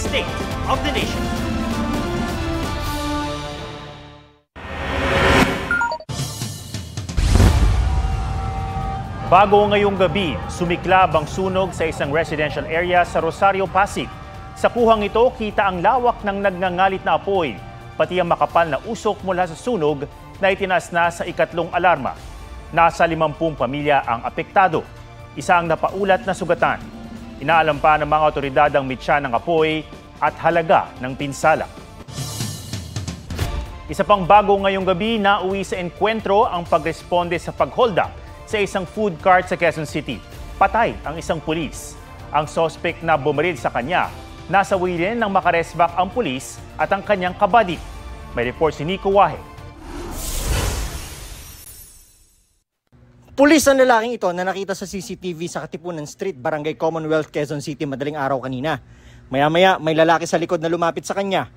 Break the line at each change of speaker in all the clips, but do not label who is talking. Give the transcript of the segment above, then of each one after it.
State of the Nation. Bago ngayong gabi, sumiklab ang sunog sa isang residential area sa Rosario, Pasig. Sa kuhang ito, kita ang lawak ng nagngangalit na apoy, pati ang makapal na usok mula sa sunog na itinaas na sa ikatlong alarma. Nasa 50 pamilya ang apektado. Isa ang napaulat na sugatan. Inaalam pa ng mga otoridad ang mitya ng apoy at halaga ng pinsala. Isa pang bago ngayong gabi, nauwi sa enkwentro ang pagresponde sa pag-hold up sa isang food cart sa Quezon City. Patay ang isang pulis. Ang suspect na bumaril sa kanya, nasawi rin ng makaresback ang pulis at ang kanyang kabady. May report si Nico Wahe.
Pulis ang lalaking ito na nakita sa CCTV sa Katipunan Street, Barangay Commonwealth, Quezon City madaling araw kanina. Maya-maya may lalaki sa likod na lumapit sa kanya.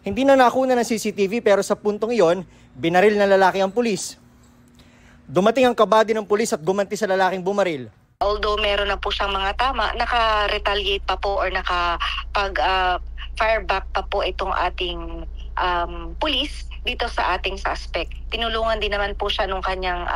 Hindi na nakuna ng CCTV pero sa puntong iyon, binaril ng lalaki ang pulis. Dumating ang kabady ng pulis at gumanti sa lalaking bumaril.
Although meron na po siyang mga tama, naka-retaliate pa po or naka-fireback pa po itong ating pulis dito sa ating suspect. Tinulungan din naman po siya nung kanyang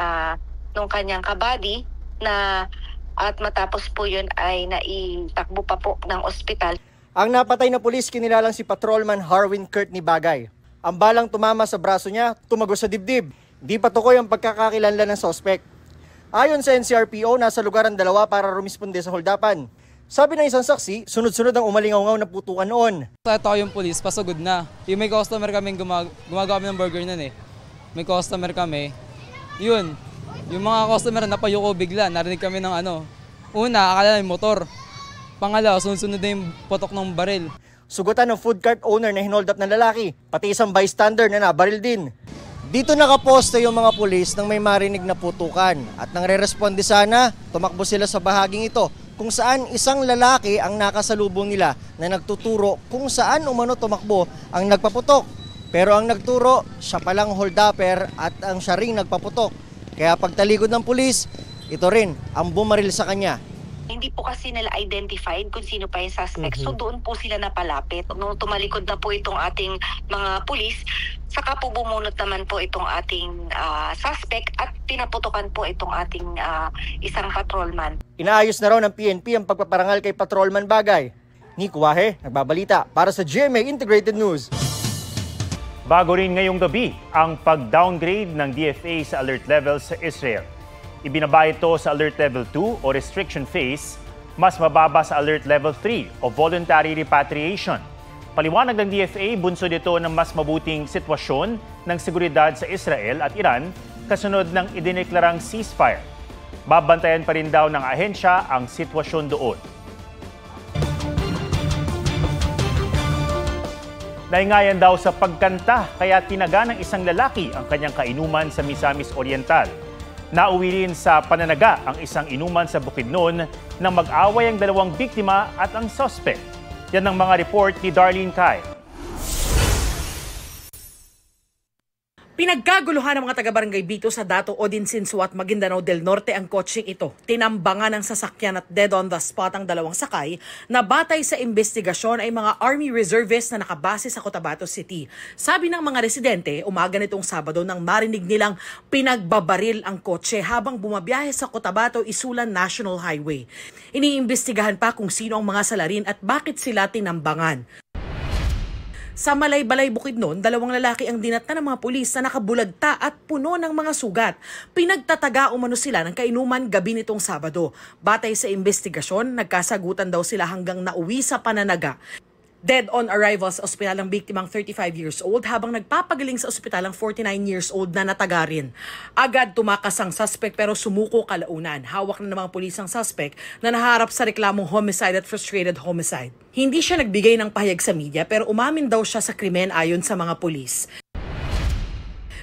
kabady na at matapos po yun ay naitakbo pa po ng ospital.
Ang napatay na pulis kinilalang si Patrolman Harwin Kurt Nibagay. Ang balang tumama sa braso niya, tumagos sa dibdib. Di patukoy ang pagkakakilanlan ng sospek. Ayon sa NCRPO, nasa lugar ang dalawa para rumisponde sa holdapan. Sabi ng isang saksi, sunod-sunod ang umalingaw-ngaw na putukan noon.
Ito yung pulis, pasugod na. Yung may customer kaming gumagawa kami ng burger nun eh. May customer kami. Yun, yung mga customer napayuko bigla, narinig kami ng una, akala na yung motor. Pangalawa, sunod-sunod na yung putok ng baril.
Sugatan ng food cart owner na hinold up ng lalaki, pati isang bystander na nabaril din. Dito nakaposte yung mga pulis nang may marinig na putukan at nang re-responde sana, tumakbo sila sa bahaging ito kung saan isang lalaki ang nakasalubong nila na nagtuturo kung saan umano tumakbo ang nagpaputok. Pero ang nagturo, siya palang hold-upper at ang siya ring nagpaputok. Kaya pagtalikod ng pulis, ito rin ang bumaril sa kanya.
Hindi po kasi nila identified kung sino pa yung suspect. So doon po sila napalapit. Nung tumalikod na po itong ating mga pulis, saka po bumunot naman po itong ating suspect at pinaputukan po itong ating isang patrolman.
Inaayos na raw ng PNP ang pagpaparangal kay Patrolman Bagay. Nico Wahe, nagbabalita para sa GMA Integrated News.
Bago rin ngayong gabi ang pag-downgrade ng DFA sa alert level sa Israel. Ibinaba ito sa Alert Level 2 o Restriction Phase, mas mababa sa Alert Level 3 o Voluntary Repatriation. Paliwanag ng DFA, bunsod ito ng mas mabuting sitwasyon ng seguridad sa Israel at Iran kasunod ng idineklarang ceasefire. Babantayan pa rin daw ng ahensya ang sitwasyon doon. Naingayan daw sa pagkanta kaya tinaga ng isang lalaki ang kanyang kainuman sa Misamis Oriental. Nauwi rin sa pananaga ang isang inuman sa Bukidnon nang mag-away ang dalawang biktima at ang suspect. Yan ang mga report ni Darlene Kai.
Pinagkaguluhan ng mga taga-barangay Bito sa Dato Odinsinsuat, Maguindanao del Norte ang kotseng ito. Tinambangan ng sasakyan at dead on the spot ang dalawang sakay na batay sa investigasyon ay mga Army Reservists na nakabase sa Cotabato City. Sabi ng mga residente, umaga nitong Sabado nang marinig nilang pinagbabaril ang kotse habang bumabiyahe sa Cotabato Isulan National Highway. Iniimbestigahan pa kung sino ang mga salarin at bakit sila tinambangan. Sa Malaybalay, Bukidnon, dalawang lalaki ang dinatnan ng mga pulis na nakabulagta at puno ng mga sugat. Pinagtataga umano sila ng kainuman gabi nitong Sabado. Batay sa investigasyon, nagkasagutan daw sila hanggang nauwi sa pananaga. Dead on arrival sa ospital ang biktimang 35 years old habang nagpapagaling sa ospital ang 49 years old na natagarin. Agad tumakas ang suspect pero sumuko kalaunan. Hawak na ng mga pulis ang suspect na naharap sa reklamong homicide at frustrated homicide. Hindi siya nagbigay ng pahayag sa media pero umamin daw siya sa krimen ayon sa mga pulis.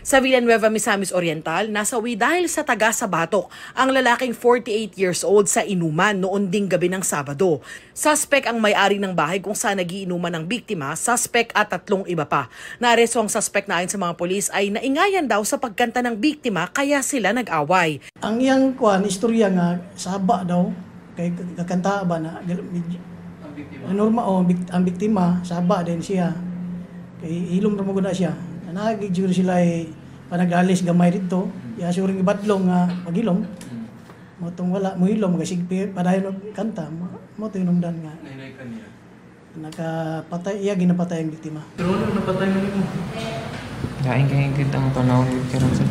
Sa Villanueva, Misamis Oriental, nasawi dahil sa taga sa batok ang lalaking 48 years old sa inuman noon ding gabi ng Sabado. Suspect ang may-ari ng bahay kung saan nagiinuman ng biktima, suspect at 3 iba pa. Naaresto ang suspect na ayon sa mga polis ay naingayan daw sa pagkanta ng biktima kaya sila nag-away.
Ang iyang istorya nga sa haba daw, kay kakanta ba na Normal, ang biktima, saba din siya. Kay ilong ramagod na siya. Nagiguro sila ay panagalis gamay dito. Yasuring ibadlong nga pagilom. Motong wala mo ilom kasigpi padayon kanta mo to inungdan nga. Nakapatay iya ginapatay ang biktima.
Pero ano napatay mo? Kain kitang panahon karon sa.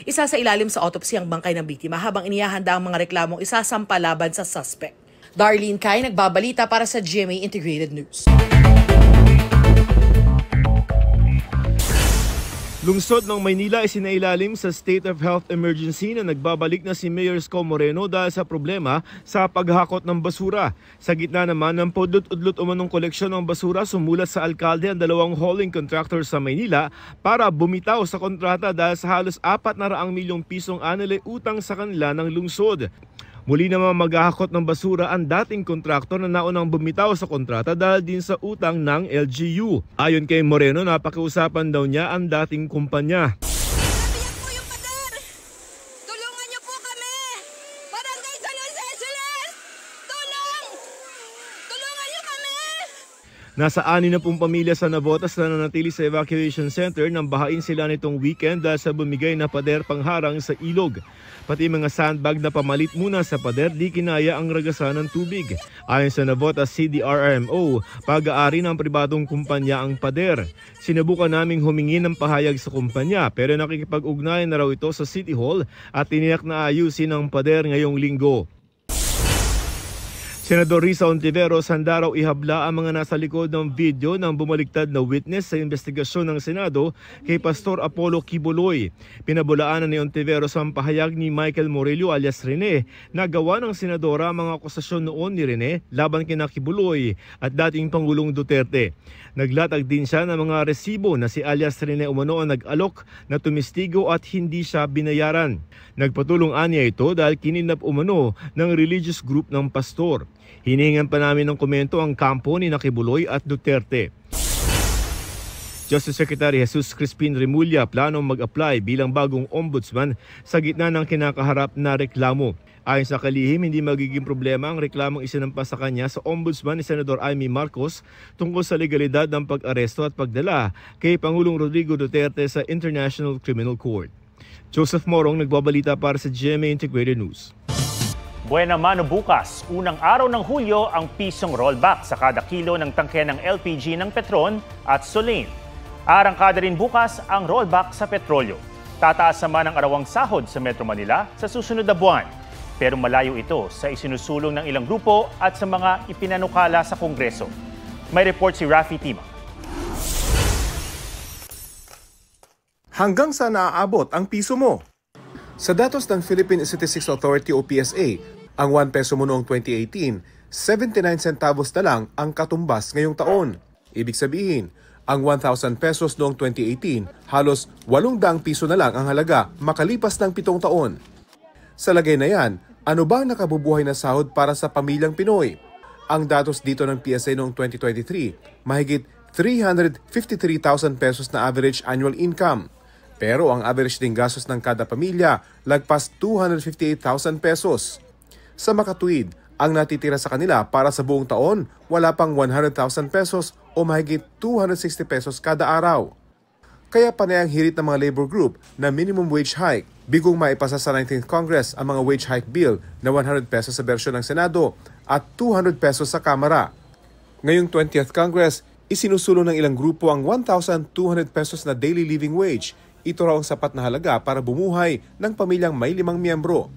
Isa sa ilalim sa autopsy ang bangkay ng biktima habang inihahanda ang mga reklamong isasampa laban sa suspect. Darlene Kai nagbabalita para sa GMA Integrated News.
Lungsod ng Maynila ay sinailalim sa state of health emergency na nagbabalik na si Mayor Isko Moreno dahil sa problema sa paghakot ng basura. Sa gitna naman ng pudlot-udlot umanong koleksyon ng basura, sumulat sa alkalde ang 2 hauling contractor sa Maynila para bumitaw sa kontrata dahil sa halos 400 milyong pisong anilay utang sa kanila ng lungsod. Muli naman maghahakot ng basura ang dating kontraktor na naunang bumitaw sa kontrata dahil din sa utang ng LGU. Ayon kay Moreno, napakiusapan daw niya ang dating kumpanya.
Nabiyak po yung pader! Tulungan niyo po kami! Barangay San Celeste! Tulong! Tulungan niyo kami!
Nasa 60 pamilya sa Navotas na nanatili sa evacuation center nang bahain sila nitong weekend dahil sa bumigay na pader pangharang sa ilog. Pati mga sandbag na pamalit muna sa pader di kinaya ang ragasan ng tubig. Ayon sa Navotas CDRMO, pag-aari ng pribadong kumpanya ang pader. Sinubukan naming humingi ng pahayag sa kumpanya pero nakikipag-ugnayan na raw ito sa City Hall at tiniyak na ayusin ang pader ngayong linggo. Senador Risa Ontiveros handa raw ihabla ang mga nasa likod ng video ng bumaliktad na witness sa investigasyon ng Senado kay Pastor Apollo Kibuloy. Pinabulaanan ni Ontiveros ang pahayag ni Michael Murillo alias Rene na gawa ng senadora ang mga akusasyon noon ni Rene laban kina Kibuloy at dating Pangulong Duterte. Naglatag din siya ng mga resibo na si alias Rene umano ang nag-alok na tumistigo at hindi siya binayaran. Nagpatulong aniya ito dahil kininap umano ng religious group ng pastor. Hiningan pa namin ng komento ang kampo ni Kibuloy at Duterte. Justice Secretary Jesus Crispin Remulla planong mag-apply bilang bagong ombudsman sa gitna ng kinakaharap na reklamo. Ayon sa kalihim, hindi magiging problema ang reklamong isinampa sa kanya sa ombudsman ni Senador Amy Marcos tungkol sa legalidad ng pag-aresto at pagdala kay Pangulong Rodrigo Duterte sa International Criminal Court. Joseph Morong nagbabalita para sa GMA Integrated News.
Buena mano bukas, unang araw ng Hulyo ang pisong rollback sa kada kilo ng tangke ng LPG ng Petron at Solane. Arangkada rin bukas ang rollback sa petrolyo. Tataas naman ang arawang sahod sa Metro Manila sa susunod na buwan. Pero malayo ito sa isinusulong ng ilang grupo at sa mga ipinanukala sa Kongreso. May report si Rafi Tima.
Hanggang saan naaabot ang piso mo? Sa datos ng Philippine Statistics Authority o PSA, ang 1 peso mo noong 2018, 79 centavos na lang ang katumbas ngayong taon. Ibig sabihin, ang 1,000 pesos noong 2018, halos 800 piso na lang ang halaga makalipas ng 7 taon. Sa lagay na yan, ano ba ang nakabubuhay na sahod para sa pamilyang Pinoy? Ang datos dito ng PSA noong 2023, mahigit 353,000 pesos na average annual income. Pero ang average ding gastos ng kada pamilya lagpas 258,000 pesos. Sa makatuwid, ang natitira sa kanila para sa buong taon wala pang 100,000 pesos o mahigit 260 pesos kada araw. Kaya panay ang hirit ng mga labor group na minimum wage hike. Bigong maipasa sa 19th Congress ang mga wage hike bill na 100 pesos sa bersyon ng Senado at 200 pesos sa Kamara. Ngayong 20th Congress, isinusulong ng ilang grupo ang 1,200 pesos na daily living wage. Ito raw ang sapat na halaga para bumuhay ng pamilyang may 5 miyembro.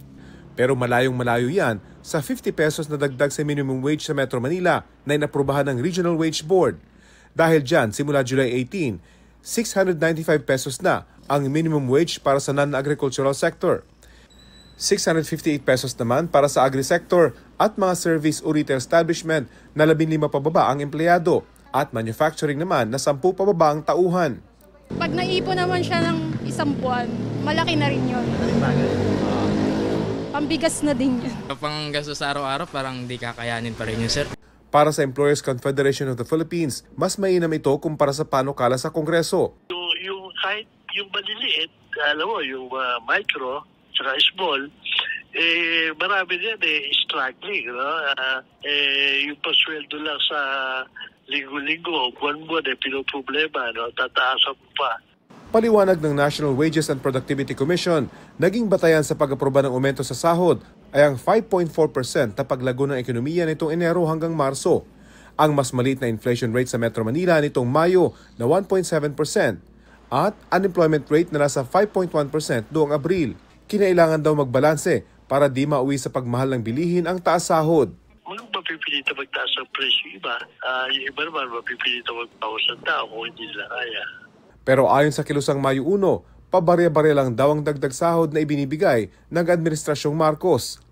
Pero malayong-malayo yan sa 50 pesos na dagdag sa minimum wage sa Metro Manila na inaprubahan ng Regional Wage Board. Dahil dyan, simula July 18, 695 pesos na ang minimum wage para sa non-agricultural sector. 658 pesos naman para sa agri-sector at mga service o retail establishment na 15 pababa ang empleyado at manufacturing naman na 10 pababa ang tauhan.
Pag naipon naman siya ng 1 buwan, malaki na rin yun. Pambigas na din yun.
Pang gastos sa araw-araw, parang di kakayanin pa rin yun, sir.
Para sa Employers Confederation of the Philippines, mas mainam ito kumpara sa panukala sa Kongreso.
Yung kahit yung maliliit, alam mo, yung micro, saka small, Marami din struggling, no? Yung pasweldo lang sa linggo-linggo, buwan-buwan pinoproblema, no? Tataasan mo pa.
Paliwanag ng National Wages and Productivity Commission, naging batayan sa pag-aproba ng aumento sa sahod ay ang 5.4% na paglago ng ekonomiya nitong Enero hanggang Marso. Ang mas maliit na inflation rate sa Metro Manila nitong Mayo na 1.7% at unemployment rate na nasa 5.1% noong Abril. Kinailangan daw magbalanse para di mauwi sa pagmahal ng bilihin ang taas sahod.
Mapipilita magtaas ang presyo iba. Yung iba naman mapipilita magbawas ang tao kung hindi nila kaya.
Pero ayon sa kilusang Mayo 1, pabarya-barya lang daw ang dagdag sahod na ibinibigay ng Administrasyong Marcos.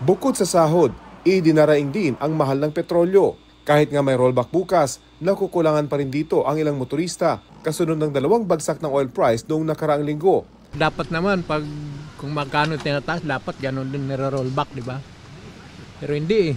Bukod sa sahod, idinaraing din ang mahal ng petrolyo. Kahit nga may rollback bukas, nakukulangan pa rin dito ang ilang motorista kasunod ng 2 bagsak ng oil price noong nakaraang linggo.
Dapat naman kung magkano tinataas, dapat gano'n din nire-rollback, di ba? Pero hindi.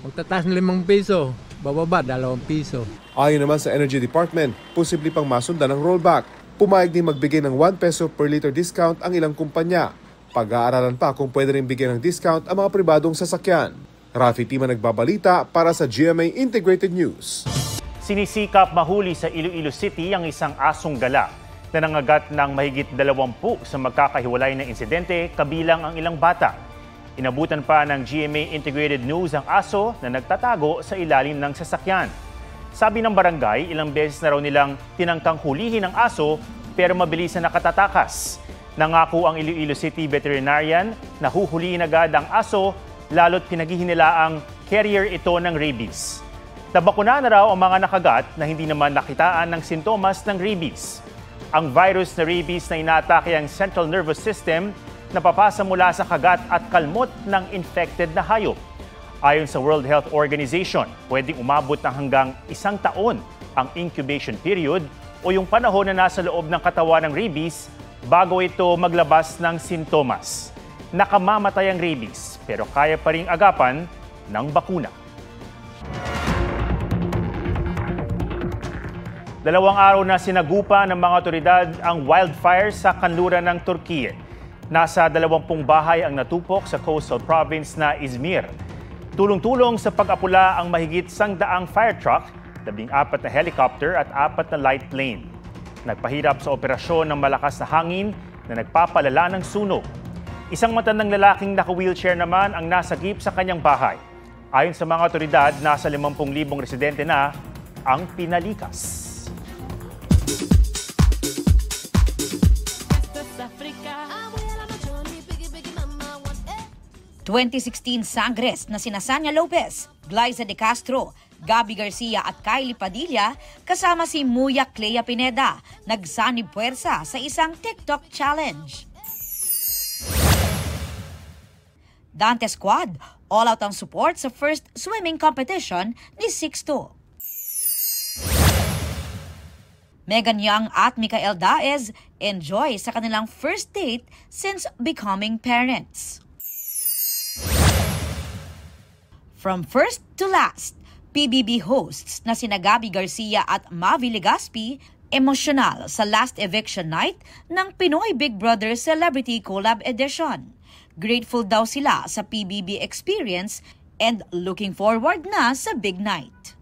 Magtataas ng 5 piso, bababa 2 piso.
Ayon naman sa Energy Department, posible pang masundan ng rollback. Pumayag din magbigay ng 1 peso per liter discount ang ilang kumpanya. Pag-aaralan pa kung pwede rin bigyan ng discount ang mga pribadong sasakyan. Rafi Tima nagbabalita para sa GMA Integrated News.
Sinisikap mahuli sa Iloilo City ang isang asong gala na nangagat ng mahigit 20 sa magkakahiwalay na insidente kabilang ang ilang bata. Inabutan pa ng GMA Integrated News ang aso na nagtatago sa ilalim ng sasakyan. Sabi ng barangay, ilang beses na raw nilang tinangkang hulihin ang aso pero mabilis na nakatatakas. Nangako ang Iloilo City veterinarian na huhulihin agad ang aso lalo't pinaghihinilaang carrier ito ng rabies. Nabakuna na raw ang mga nakagat na hindi naman nakitaan ng sintomas ng rabies. Ang virus na rabies na inaatake ang central nervous system napapasa mula sa kagat at kalmot ng infected na hayop. Ayon sa World Health Organization, pwedeng umabot ng hanggang 1 taon ang incubation period o yung panahon na nasa loob ng katawan ng rabies bago ito maglabas ng sintomas. Nakamamatay ang rabies pero kaya pa ring agapan ng bakuna. 2 araw na sinagupa ng mga otoridad ang wildfire sa kanluran ng Turkiye. Nasa 20 bahay ang natupok sa coastal province na Izmir. Tulong-tulong sa pag-apula ang mahigit 100 fire truck, 14 na helicopter at 4 na light plane. Nagpahirap sa operasyon ng malakas na hangin na nagpapalala ng sunog. Isang matandang lalaking naka-wheelchair naman ang nasagip sa kanyang bahay. Ayon sa mga otoridad, nasa 50,000 residente na ang pinalikas.
'16 Sangres na sina Sanya Lopez, Glyza De Castro, Gabby Garcia at Kylie Padilla kasama si Muya Clea Pineda nagsanib puwersa sa isang TikTok challenge. Dante Squad, all out ang support sa first swimming competition ni Sixto. Megan Young at Michael Daez enjoy sa kanilang first date since becoming parents. From first to last, PBB hosts na sina Gabby Garcia at Mavi Legaspi emosyonal sa last eviction night ng Pinoy Big Brother Celebrity Collab Edition. Grateful daw sila sa PBB experience and looking forward na sa big night.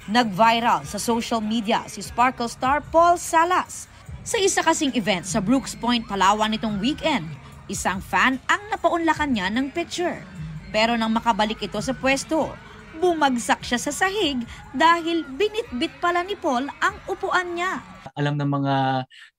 Nag-viral sa social media si Sparkle star Paul Salas sa isa kasing event sa Brooks Point, Palawan nitong weekend. Isang fan ang napaunlakan niya ng picture. Pero nang makabalik ito sa pwesto, bumagsak siya sa sahig dahil binitbit pala ni Paul ang upuan niya.
Alam ng mga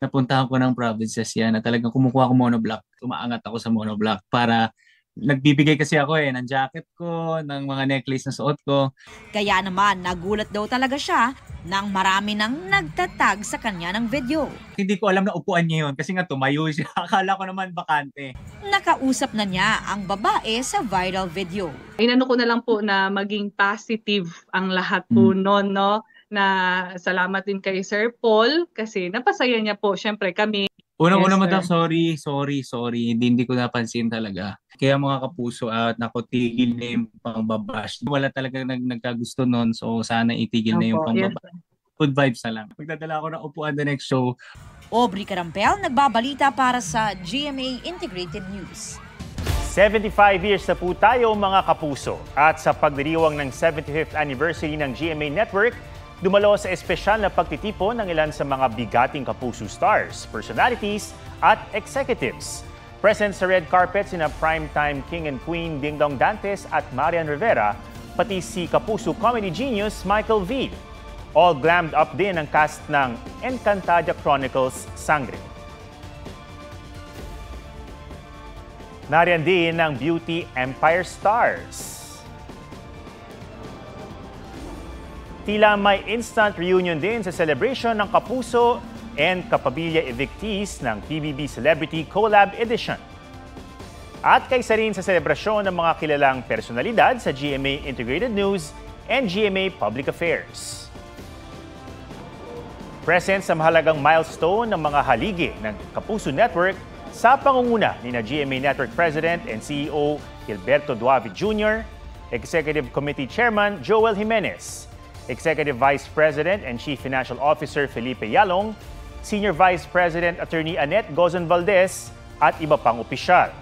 napuntahan ko ng provinces yan na talagang kumukuha ko monoblock. Umaangat ako sa monoblock para nagbibigay kasi ako ng jacket ko, ng mga necklace na suot ko.
Kaya naman nagulat daw talaga siya nang marami nang nagtatag sa kanya ng video.
Hindi ko alam na upuan niya yun kasi nga tumayo siya. Akala ko naman bakante.
Nakausap na niya ang babae sa viral video.
Inano ko na lang po na maging positive ang lahat po noon, no? Na salamat din kay Sir Paul kasi napasaya niya po syempre kami.
Unang-una madam, sorry. Hindi ko napansin talaga. Kaya mga kapuso at nakotigil na yung pangbabash. Wala talaga nagkagusto nun, so sana itigil na yung pangbabash. Good vibes na lang. Magdadala ako ng upuan the next show.
Aubrey Carampel nagbabalita para sa GMA Integrated News.
75 years na po tayo mga kapuso at sa pagdiriwang ng 75th anniversary ng GMA Network, dumalo sa espesyal na pagtitipon ng ilan sa mga bigating kapuso stars, personalities at executives. Present sa red carpet sina primetime king and queen Ding Dong Dantes at Marian Rivera, pati si kapuso comedy genius Michael V. All glammed up din ang cast ng Encantadia Chronicles Sangre. Nariyan din ang Beauty Empire Stars. Tila may instant reunion din sa celebration ng Kapuso and Kapamilya evictees ng PBB Celebrity Collab Edition. At kaysa rin sa selebrasyon ng mga kilalang personalidad sa GMA Integrated News and GMA Public Affairs. Present sa mahalagang milestone ng mga haligi ng Kapuso Network sa pangunguna ni GMA Network President and CEO Gilberto Duave Jr., Executive Committee Chairman Joel Jimenez, Executive Vice President and Chief Financial Officer Felipe Yalong, Senior Vice President Attorney Annette Gozon Valdez at iba pang opisyal.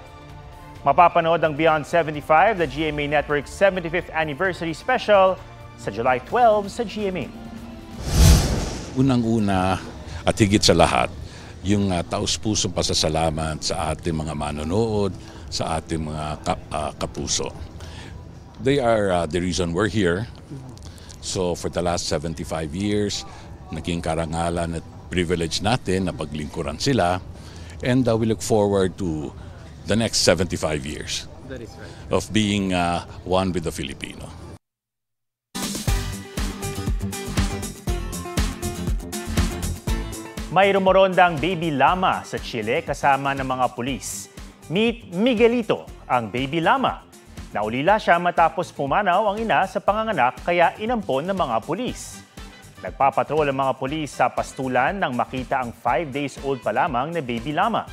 Mapapanood ang Beyond 75, the GMA Network's 75th Anniversary Special sa July 12 sa GMA.
Unang-una at higit sa lahat, yung taus-pusong pasasalamat sa ating mga manonood, sa ating mga kapuso. They are the reason we're here. So for the last 75 years, naging karangalan at privilege natin na paglingkuran sila. And we look forward to the next 75 years of being one with the Filipino.
May rumorondang baby llama sa Chile kasama ng mga pulis. Meet Miguelito, ang baby llama. Naulila siya matapos pumanaw ang ina sa panganganak kaya inampon ng mga pulis. Nagpapatrol ang mga pulis sa pastulan nang makita ang 5 days old pa lamang na baby llama.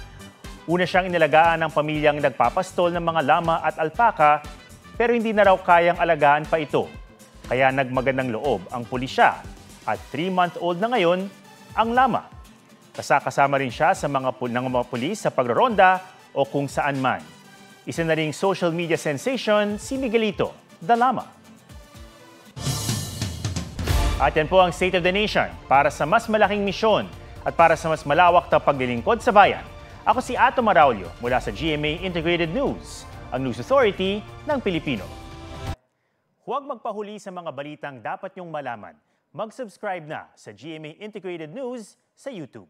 Una siyang inalagaan ng pamilyang nagpapastol ng mga llama at alpaka pero hindi na raw kayang alagaan pa ito. Kaya nagmagandang loob ang pulisya at 3-month-old na ngayon ang llama. Kasama rin siya sa mga pulis sa pagroronda o kung saan man. Isa na ring social media sensation si Miguelito, the llama. At yan po ang State of the Nation para sa mas malaking misyon at para sa mas malawak na paglilingkod sa bayan. Ako si Ato Maraulio mula sa GMA Integrated News, ang News Authority ng Pilipino. Huwag magpahuli sa mga balitang dapat niyong malaman. Mag-subscribe na sa GMA Integrated News sa YouTube.